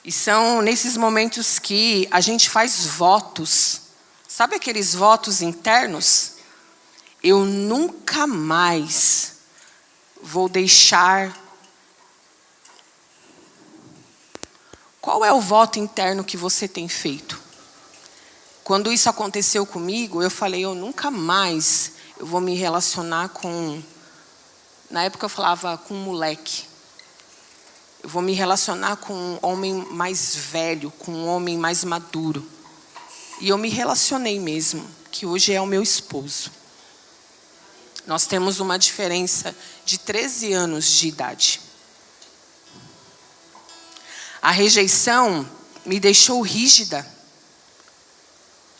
Speaker 1: E são nesses momentos que a gente faz votos. Sabe aqueles votos internos? Eu nunca mais vou deixar. Qual é o voto interno que você tem feito? Quando isso aconteceu comigo, eu falei, eu nunca mais eu vou me relacionar com... Na época eu falava com um moleque. Eu vou me relacionar com um homem mais velho, com um homem mais maduro. E eu me relacionei mesmo, que hoje é o meu esposo. Nós temos uma diferença de 13 anos de idade. A rejeição me deixou rígida,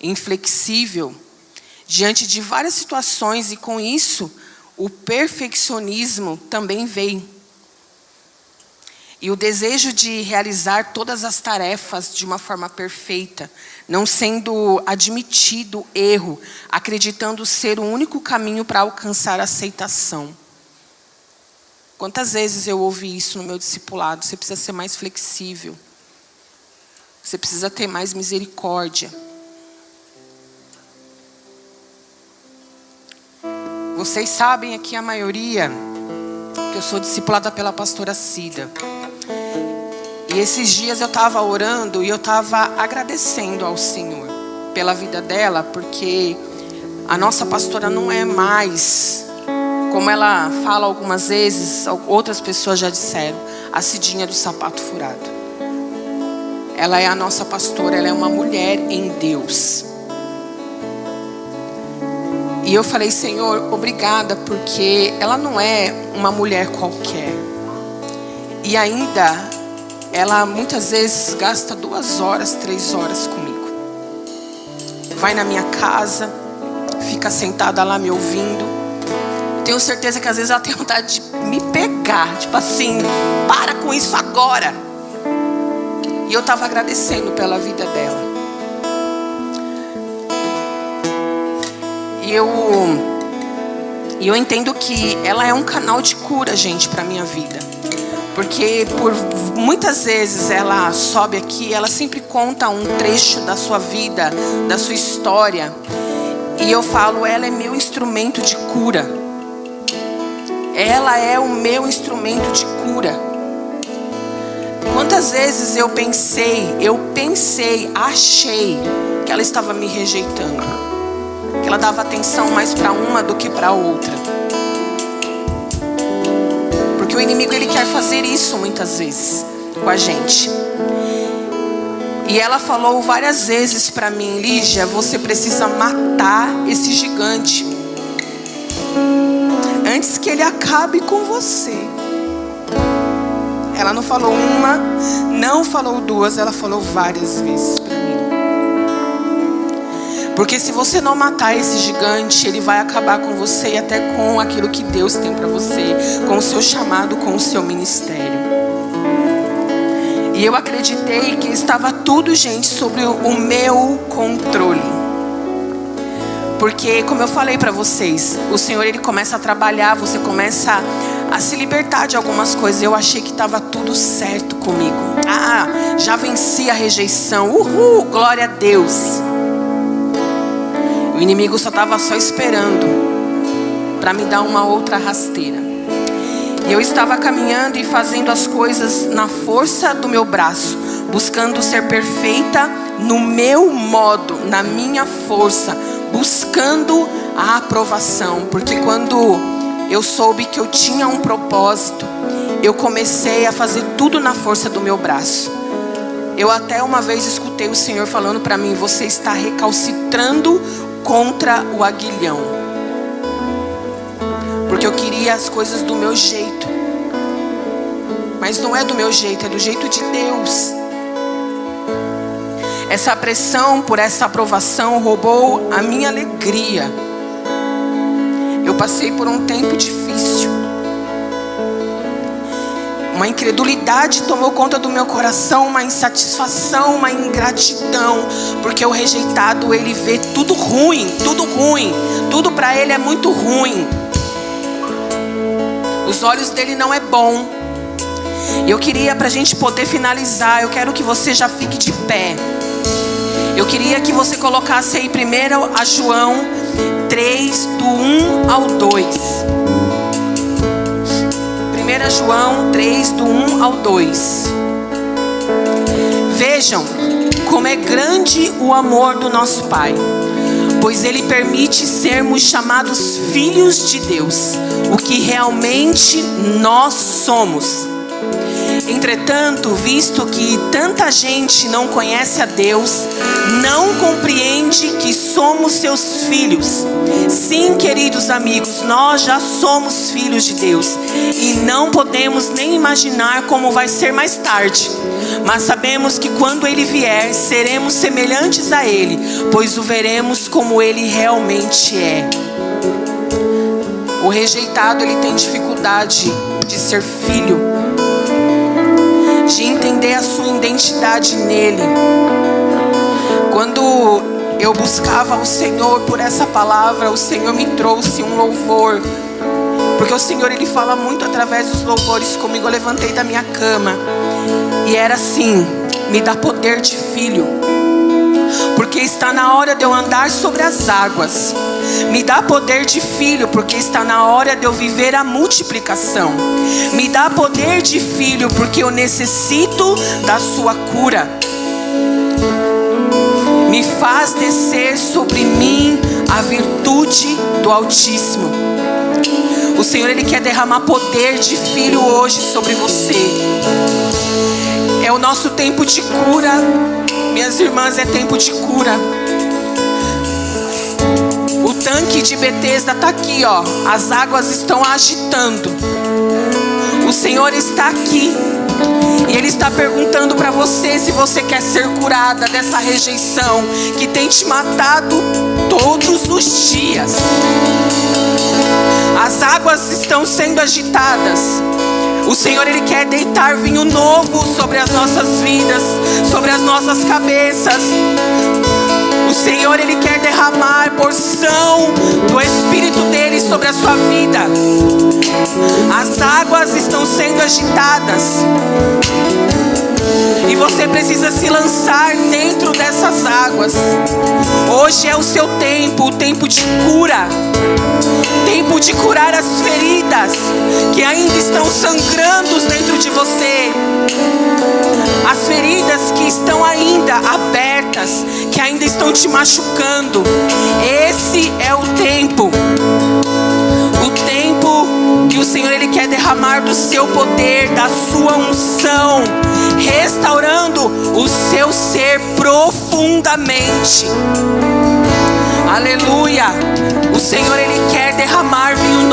Speaker 1: inflexível, diante de várias situações, e com isso, o perfeccionismo também veio. E o desejo de realizar todas as tarefas de uma forma perfeita, não sendo admitido erro, acreditando ser o único caminho para alcançar a aceitação. Quantas vezes eu ouvi isso no meu discipulado? Você precisa ser mais flexível. Você precisa ter mais misericórdia. Vocês sabem aqui a maioria que eu sou discipulada pela pastora Cida. E esses dias eu estava orando e eu estava agradecendo ao Senhor pela vida dela, porque a nossa pastora não é mais, como ela fala algumas vezes, outras pessoas já disseram, a Cidinha do sapato furado. Ela é a nossa pastora, ela é uma mulher em Deus. E eu falei, Senhor, obrigada, porque ela não é uma mulher qualquer. E ainda... ela muitas vezes gasta 2 horas, 3 horas comigo. Vai na minha casa, fica sentada lá me ouvindo. Tenho certeza que às vezes ela tem vontade de me pegar. Tipo assim, para com isso agora. E eu estava agradecendo pela vida dela. E eu entendo que ela é um canal de cura, gente, para a minha vida. Porque por muitas vezes ela sobe aqui, ela sempre conta um trecho da sua vida, da sua história. E eu falo, ela é meu instrumento de cura. Ela é o meu instrumento de cura. Quantas vezes eu pensei, achei que ela estava me rejeitando. Que ela dava atenção mais para uma do que para outra. Porque o inimigo, ele quer fazer isso muitas vezes com a gente. E ela falou várias vezes para mim, Lígia, você precisa matar esse gigante antes que ele acabe com você. Ela não falou uma, não falou 2, ela falou várias vezes para mim. Porque se você não matar esse gigante, ele vai acabar com você e até com aquilo que Deus tem para você, com o seu chamado, com o seu ministério. E eu acreditei que estava tudo, gente, sobre o meu controle. Porque, como eu falei para vocês, o Senhor, ele começa a trabalhar, você começa a se libertar de algumas coisas. Eu achei que estava tudo certo comigo. Já venci a rejeição. Uhul, glória a Deus. O inimigo só estava esperando para me dar uma outra rasteira. E eu estava caminhando e fazendo as coisas na força do meu braço, buscando ser perfeita no meu modo, na minha força, buscando a aprovação. Porque quando eu soube que eu tinha um propósito, eu comecei a fazer tudo na força do meu braço. Eu até uma vez escutei o Senhor falando para mim: você está recalcitrando contra o aguilhão. Porque eu queria as coisas do meu jeito. Mas não é do meu jeito, é do jeito de Deus. Essa pressão por essa aprovação roubou a minha alegria. Eu passei por um tempo difícil. Uma incredulidade tomou conta do meu coração, uma insatisfação, uma ingratidão. Porque o rejeitado, ele vê tudo ruim, tudo para ele é muito ruim. Os olhos dele não é bom. E eu queria, pra gente poder finalizar, eu quero que você já fique de pé. Eu queria que você colocasse aí primeiro a João 3, do 1 ao 2. 1 João 3, do 1 ao 2. Vejam como é grande o amor do nosso Pai, pois Ele permite sermos chamados filhos de Deus, o que realmente nós somos. Entretanto, visto que tanta gente não conhece a Deus, não compreende que somos seus filhos. Sim, queridos amigos, nós já somos filhos de Deus e não podemos nem imaginar como vai ser mais tarde. Mas sabemos que quando Ele vier, seremos semelhantes a Ele, pois o veremos como Ele realmente é. O rejeitado, ele tem dificuldade de ser filho, de entender a sua identidade nele. Quando eu buscava o Senhor por essa palavra, o Senhor me trouxe um louvor, porque o Senhor, Ele fala muito através dos louvores comigo. Eu levantei da minha cama e era assim: me dá poder de filho, porque está na hora de eu andar sobre as águas. Me dá poder de filho, porque está na hora de eu viver a multiplicação. Me dá poder de filho, porque eu necessito da sua cura. Me faz descer sobre mim a virtude do Altíssimo. O Senhor, Ele quer derramar poder de filho hoje sobre você. É o nosso tempo de cura, minhas irmãs, é tempo de cura. O tanque de Betesda está aqui, ó. As águas estão agitando. O Senhor está aqui e Ele está perguntando para você se você quer ser curada dessa rejeição que tem te matado todos os dias. As águas estão sendo agitadas. O Senhor, Ele quer deitar vinho novo sobre as nossas vidas, sobre as nossas cabeças. O Senhor, Ele quer derramar porção do Espírito dEle sobre a sua vida. As águas estão sendo agitadas e você precisa se lançar dentro dessas águas. Hoje é o seu tempo, o tempo de cura. Tempo de curar as feridas que ainda estão sangrando dentro de você. As feridas que estão ainda abertas, que ainda estão te machucando. Esse é o tempo. O tempo que o Senhor, Ele quer derramar do seu poder, da sua unção, restaurando o seu ser profundamente. Aleluia. O Senhor, Ele quer derramar vinho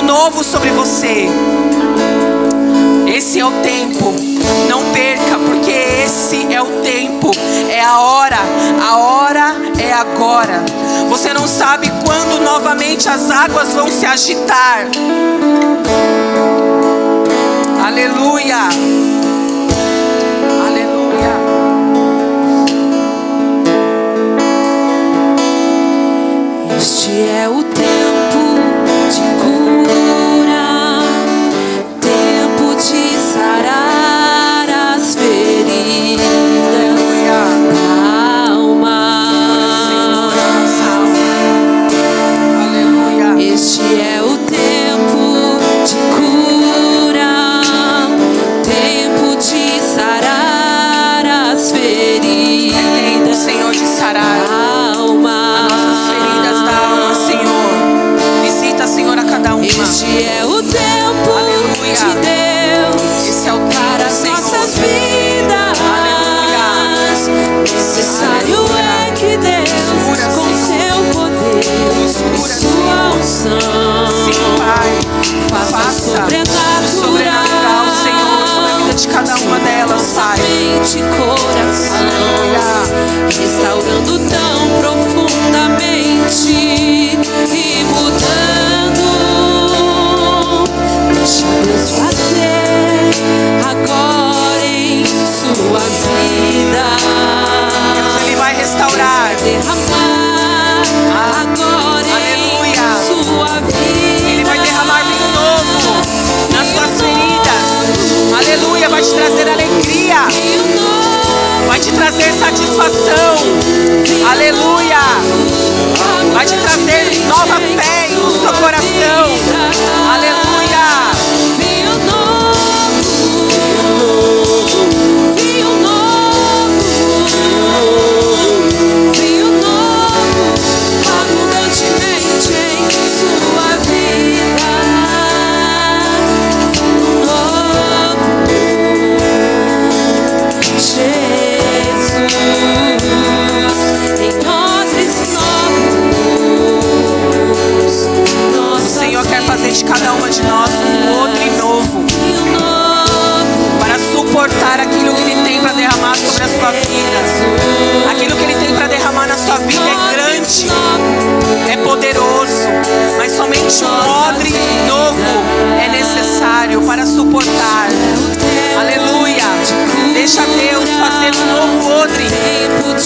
Speaker 1: novo sobre você. Esse é o tempo. Não perca, porque esse é o tempo. É a hora é agora. Você não sabe quando novamente as águas vão se agitar. Aleluia. Aleluia.
Speaker 2: Este é o tempo de cura, tempo de sarar as feridas da alma. Este é o tempo de cura, tempo de sarar as feridas.
Speaker 1: Senhor, de sarar
Speaker 2: da alma.
Speaker 1: as nossas feridas da alma, Senhor.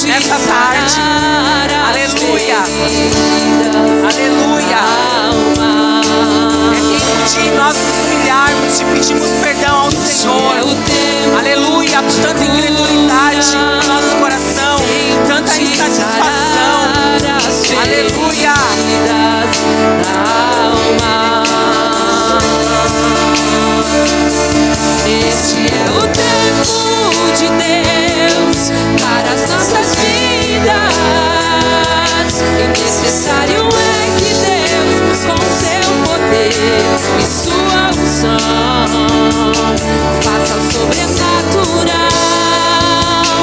Speaker 1: nessa tarde. Aleluia. Aleluia. É tempo de nós nos humilharmos, de pedirmos perdão ao Senhor. Aleluia. Tanta incredulidade no nosso coração, tanta insatisfação. Aleluia.
Speaker 2: Este é o tempo de Deus para as nossas vidas. E necessário é que Deus, com seu poder e sua unção, faça o sobrenatural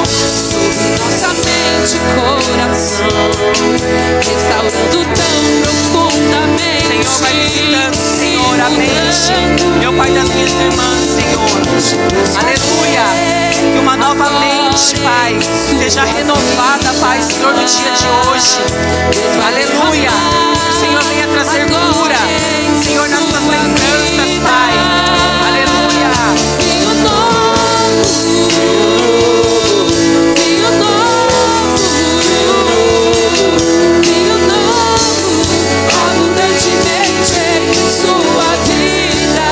Speaker 2: sobre nossa mente e coração, restaurando tão profundamente.
Speaker 1: Senhor, vai visitando, Senhor, a mente, meu Pai, das minhas irmãs, Senhor. Aleluia. Que uma nova mente, Pai, seja renovada, Pai, Senhor, no dia de hoje. Aleluia. O Senhor venha trazer cura, Senhor, nas suas lembranças, Pai. Aleluia.
Speaker 2: Vinho novo, vinho novo, vinho novo, abundantemente em sua vida.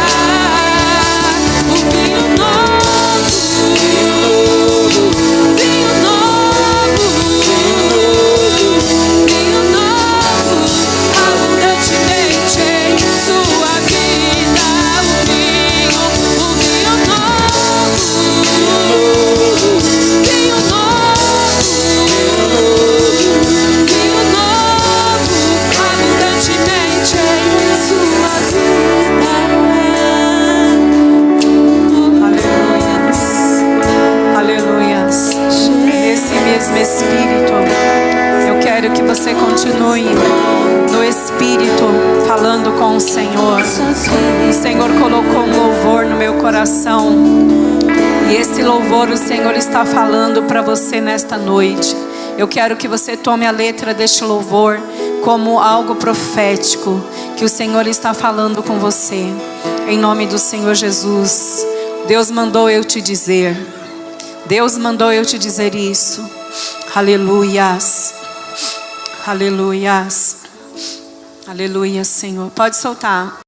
Speaker 2: O vinho novo, vinho novo, vinho novo, abundantemente em sua vida. O vinho novo, vinho novo, vinho novo, abundantemente em sua vida.
Speaker 3: Aleluias. Nesse mesmo Espírito, eu quero que você continue no Espírito, falando com o Senhor. O Senhor colocou um louvor no meu coração. E esse louvor o Senhor está falando para você nesta noite. Eu quero que você tome a letra deste louvor como algo profético, que o Senhor está falando com você. Em nome do Senhor Jesus. Deus mandou eu te dizer. Deus mandou eu te dizer isso. Aleluias. Aleluias. Aleluia, Senhor. Pode soltar.